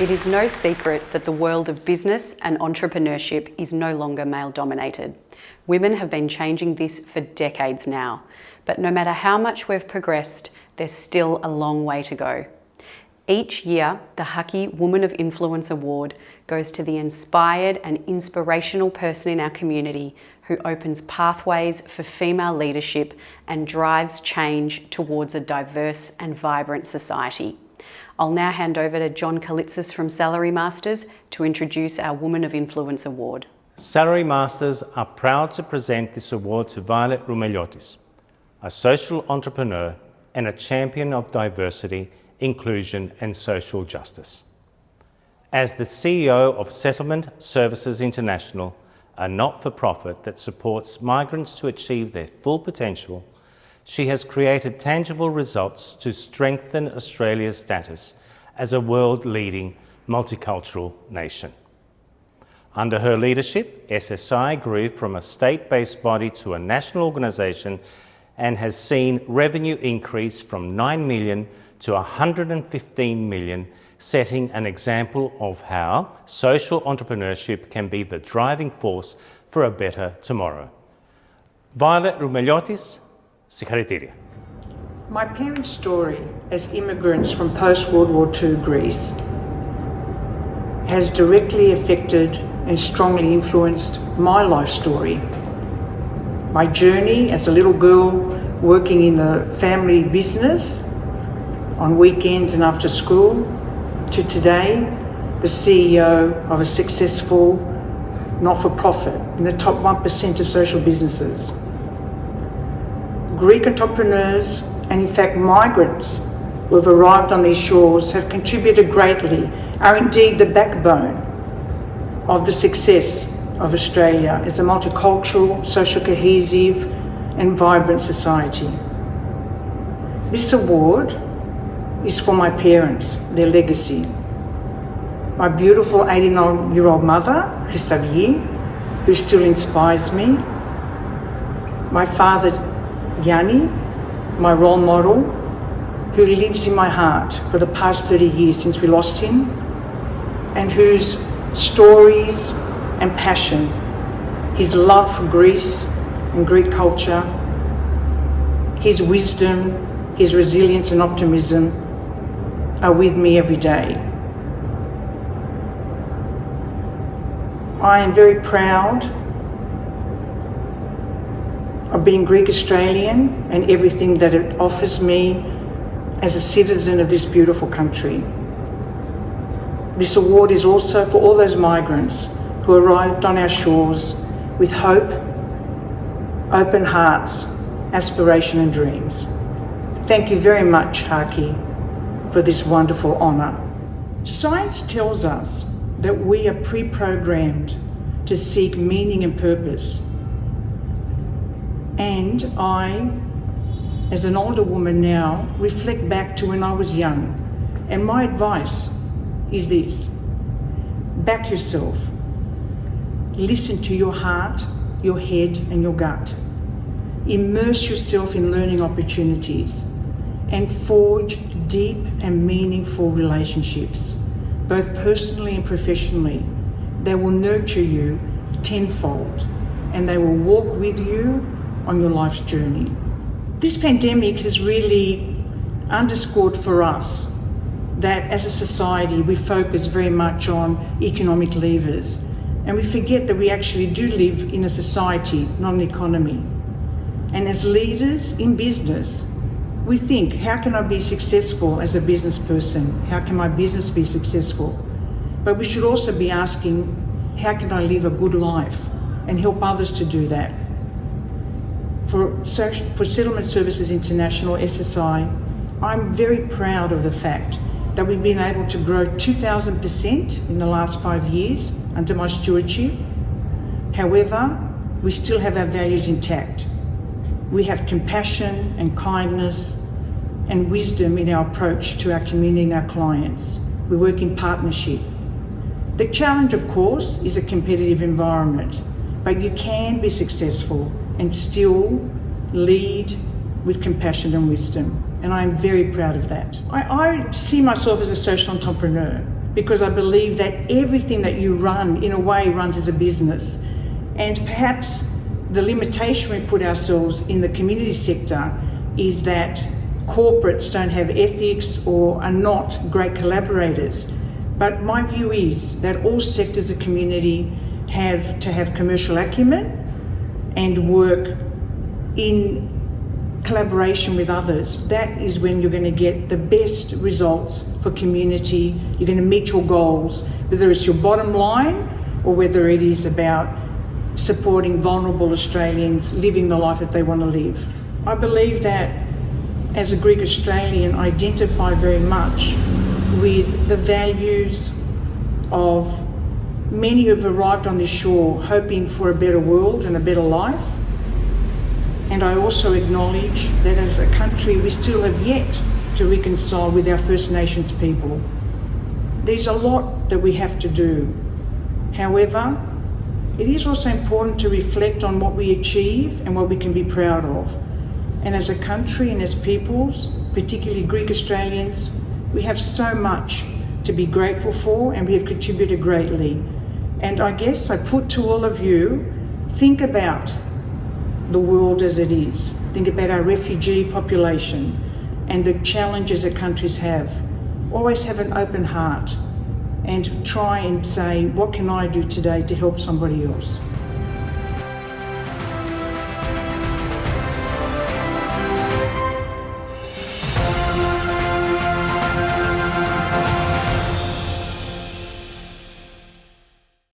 It is no secret that the world of business and entrepreneurship is no longer male-dominated. Women have been changing this for decades now, but no matter how much we've progressed, there's still a long way to go. Each year, the HACCI Woman of Influence Award goes to the inspired and inspirational person in our community who opens pathways for female leadership and drives change towards a diverse and vibrant society. I'll now hand over to John Kalitzis from Salary Masters to introduce our Woman of Influence Award. Salary Masters are proud to present this award to Violet Roumeliotis, a social entrepreneur and a champion of diversity, inclusion and social justice. As the CEO of Settlement Services International, a not-for-profit that supports migrants to achieve their full potential, she has created tangible results to strengthen Australia's status as a world-leading multicultural nation. Under her leadership, SSI grew from a state-based body to a national organisation and has seen revenue increase from 9 million to 115 million, setting an example of how social entrepreneurship can be the driving force for a better tomorrow. Violet Roumeliotis, συγχαρητήρια. My parents' story as immigrants from post-World War II Greece has directly affected and strongly influenced my life story. My journey as a little girl working in the family business on weekends and after school, to today, the CEO of a successful not-for-profit in the top 1% of social businesses. Greek entrepreneurs and in fact migrants who have arrived on these shores have contributed greatly, are indeed the backbone of the success of Australia as a multicultural, social cohesive and vibrant society. This award is for my parents, their legacy. My beautiful 89-year-old mother, Christavier, who still inspires me. My father, Yanni, my role model, who lives in my heart for the past 30 years since we lost him, and whose stories and passion, his love for Greece and Greek culture, his wisdom, his resilience and optimism are with me every day. I am very proud of being Greek Australian and everything that it offers me as a citizen of this beautiful country. This award is also for all those migrants who arrived on our shores with hope, open hearts, aspiration and dreams. Thank you very much, HACCI, for this wonderful honour. Science tells us that we are pre-programmed to seek meaning and purpose. And I, as an older woman now, reflect back to when I was young. And my advice is this: back yourself. Listen to your heart, your head and your gut. Immerse yourself in learning opportunities and forge deep and meaningful relationships, both personally and professionally. They will nurture you tenfold and they will walk with you on your life's journey. This pandemic has really underscored for us that as a society we focus very much on economic levers, and we forget that we actually do live in a society, not an economy. And as leaders in business, we think, how can I be successful as a business person? How can my business be successful? But we should also be asking, how can I live a good life and help others to do that? For Settlement Services International, SSI, I'm very proud of the fact that we've been able to grow 2,000% in the last 5 years under my stewardship. However, we still have our values intact. We have compassion and kindness and wisdom in our approach to our community and our clients. We work in partnership. The challenge, of course, is a competitive environment, but you can be successful and still lead with compassion and wisdom. And I'm very proud of that. I see myself as a social entrepreneur. because I believe that everything that you run, in a way, runs as a business. And perhaps the limitation we put ourselves in the community sector is that corporates don't have ethics or are not great collaborators. But my view is that all sectors of community have to have commercial acumen and work in collaboration with others. That is when you're going to get the best results for community. You're going to meet your goals, whether it's your bottom line or whether it is about supporting vulnerable Australians living the life that they want to live. I believe that as a Greek Australian, I identify very much with the values of many who have arrived on this shore hoping for a better world and a better life. And I also acknowledge that as a country we still have yet to reconcile with our First Nations people. There's a lot that we have to do. However, it is also important to reflect on what we achieve and what we can be proud of. And as a country and as peoples, particularly Greek Australians, we have so much to be grateful for and we have contributed greatly. And I guess I put to all of you, think about the world as it is. Think about our refugee population and the challenges that countries have. Always have an open heart and try and say, what can I do today to help somebody else?